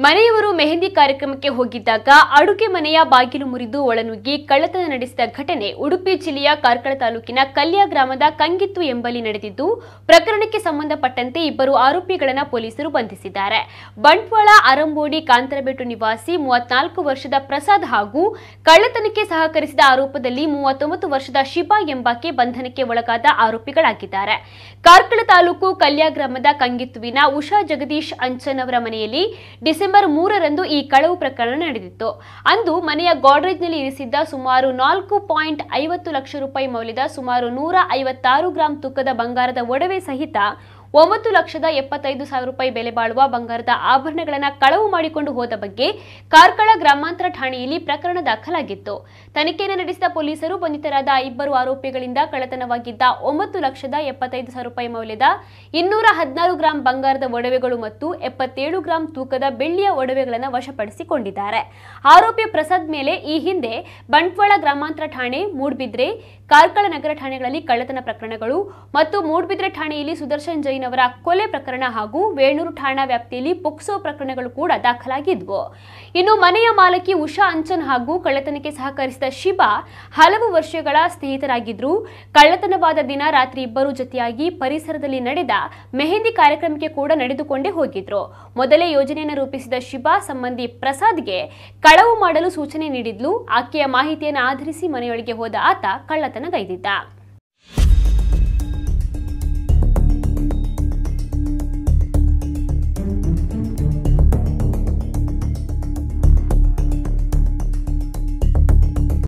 ಮನೆಯವರು ಮೆಹಂದಿ ಕಾರ್ಯಕ್ರಮಕ್ಕೆ ಹೋಗಿದ್ದಾಗ ಅಡುಗೆ ಮನೆಯ ಬಾಗಿಲು ಮುರಿದು ಒಳನುಗ್ಗಿ ಕಳ್ಳತನ ನಡೆಸಿದ ಘಟನೆ ಉಡುಪಿ ಜಿಲ್ಲೆಯ ಕಾರ್ಕಳ ತಾಲೂಕಿನ ಕಲ್ಯ ಗ್ರಾಮದ ಕಂಗಿತ್ತು ಎಂಬಲ್ಲಿ ನಡೆದಿದ್ದು, ಪ್ರಕರಣಕ್ಕೆ ಸಂಬಂಧಪಟ್ಟಂತೆ ಇಬ್ಬರು ಆರೋಪಿಗಳನ್ನು ಪೊಲೀಸರು ಬಂಧಿಸಿದ್ದಾರೆ. ಬಂಟ್ವಾಳ ಅರಂಬೋಡಿ ಕಾಂತರಬೆಟ್ಟು ನಿವಾಸಿ 34 ವರ್ಷದ ಪ್ರಸಾದ್ ಹಾಗೂ ಕಳ್ಳತನಕ್ಕೆ ಸಹಕರಿಸಿದ ಆರೋಪದಲ್ಲಿ 39 ವರ್ಷದ ಶಿಬಾ ಎಂಬಾಕೆ ಬಂಧನಕ್ಕೆ ಒಳಗಾದ ಆರೋಪಿಗಳಾಗಿದ್ದಾರೆ. ಕಾರ್ಕಳ ತಾಲೂಕು ಕಲ್ಯ ಗ್ರಾಮದ ಕಂಗಿತ್ತುವಿನ ಉಷಾ ಜಗದೀಶ್ ಅಂಚನ್ ಅವರ ಮನೆಯಲ್ಲಿ ಡಿಸೆಂಬರ್ 3ರಂದು ಈ ಕಳವು ಪ್ರಕರಣ ನಡೆದಿತ್ತು. ಅಂದು ಮನೆಯ ಗಾಡ್ರೇಜ್ನಲ್ಲಿ ಇರಿಸಿದ್ದ ಸುಮಾರು 4.50 ಲಕ್ಷ ರೂಪಾಯಿ ಮೌಲ್ಯದ ಸುಮಾರು 156 ಗ್ರಾಂ ತೂಕದ ಬಂಗಾರದ ಒಡವೆ ಸಹಿತ 9,75,000 ರೂಪಾಯಿ ಬೆಲೆ ಬಾಳುವ ಬಂಗಾರದ ಆಭರಣಗಳನ್ನು ಕಳವು ಮಾಡಿಕೊಂಡು ಹೋದ ಬಗ್ಗೆ ಕಾರ್ಕಳ ಗ್ರಾಮಾಂತರ ಠಾಣೆಯಲ್ಲಿ ಪ್ರಕರಣ ದಾಖಲಾಗಿತ್ತು. ತನಿಖೆಯನ್ನು ನಡೆಸಿದ ಪೊಲೀಸರು ಬಂಧಿತರಾದ ಇಬ್ಬರು ಆರೋಪಿಗಳಿಂದ ಕಳ್ಳತನವಾಗಿದ್ದ 9,75,000 ರೂಪಾಯಿ ಮೌಲ್ಯದ 216 ಗ್ರಾಂ ಬಂಗಾರದ ಒಡವೆಗಳು ಮತ್ತು 77 ಗ್ರಾಂ ತೂಕದ ಬೆಳ್ಳಿಯ ಒಡವೆಗಳನ್ನು ವಶಪಡಿಸಿಕೊಂಡಿದ್ದಾರೆ. ಆರೋಪಿ ಪ್ರಸಾದ್ ಮೇಲೆ ಈ ಹಿಂದೆ ಬಂಟ್ವಾಳ ಗ್ರಾಮಾಂತರ ಠಾಣೆ, ಮೂಡ್ಬಿದ್ರೆ, ಕಾರ್ಕಳ ನಗರ ಠಾಣೆಗಳಲ್ಲಿ ಕಳ್ಳತನ ಪ್ರಕರಣಗಳು ಮತ್ತು ಮೂಡ್ಬಿದ್ರೆ ಠಾಣೆಯಲ್ಲಿ ಸುದರ್ಶನ್ ಜೈನ್ ಅವರ ಕೊಲೆ ಪ್ರಕರಣ ಹಾಗೂ ವೇಣೂರು ಠಾಣಾ ವ್ಯಾಪ್ತಿಯಲ್ಲಿ ಪೊಕ್ಸೋ ಪ್ರಕರಣಗಳು ಕೂಡ ದಾಖಲಾಗಿದ್ವು. ಇನ್ನು ಮನೆಯ ಮಾಲಕಿ ಉಷಾ ಅಂಚನ್ ಹಾಗೂ ಕಳ್ಳತನಕ್ಕೆ ಸಹಕರಿಸಿದ ಶಿಬಾ ಹಲವು ವರ್ಷಗಳ ಸ್ನೇಹಿತರಾಗಿದ್ರು. ಕಳ್ಳತನವಾದ ದಿನ ರಾತ್ರಿ ಇಬ್ಬರು ಜೊತೆಯಾಗಿ ಪರಿಸರದಲ್ಲಿ ನಡೆದ ಮೆಹಂದಿ ಕಾರ್ಯಕ್ರಮಕ್ಕೆ ಕೂಡ ನಡೆದುಕೊಂಡೇ ಹೋಗಿದ್ರು. ಮೊದಲೇ ಯೋಜನೆಯನ್ನು ರೂಪಿಸಿದ ಶಿಬಾ ಸಂಬಂಧಿ ಪ್ರಸಾದ್ಗೆ ಕಳವು ಮಾಡಲು ಸೂಚನೆ ನೀಡಿದ್ಲು. ಆಕೆಯ ಮಾಹಿತಿಯನ್ನು ಆಧರಿಸಿ ಮನೆಯೊಳಗೆ ಹೋದ ಆತ ಕಳ್ಳತನಗೈದಿದ್ದ.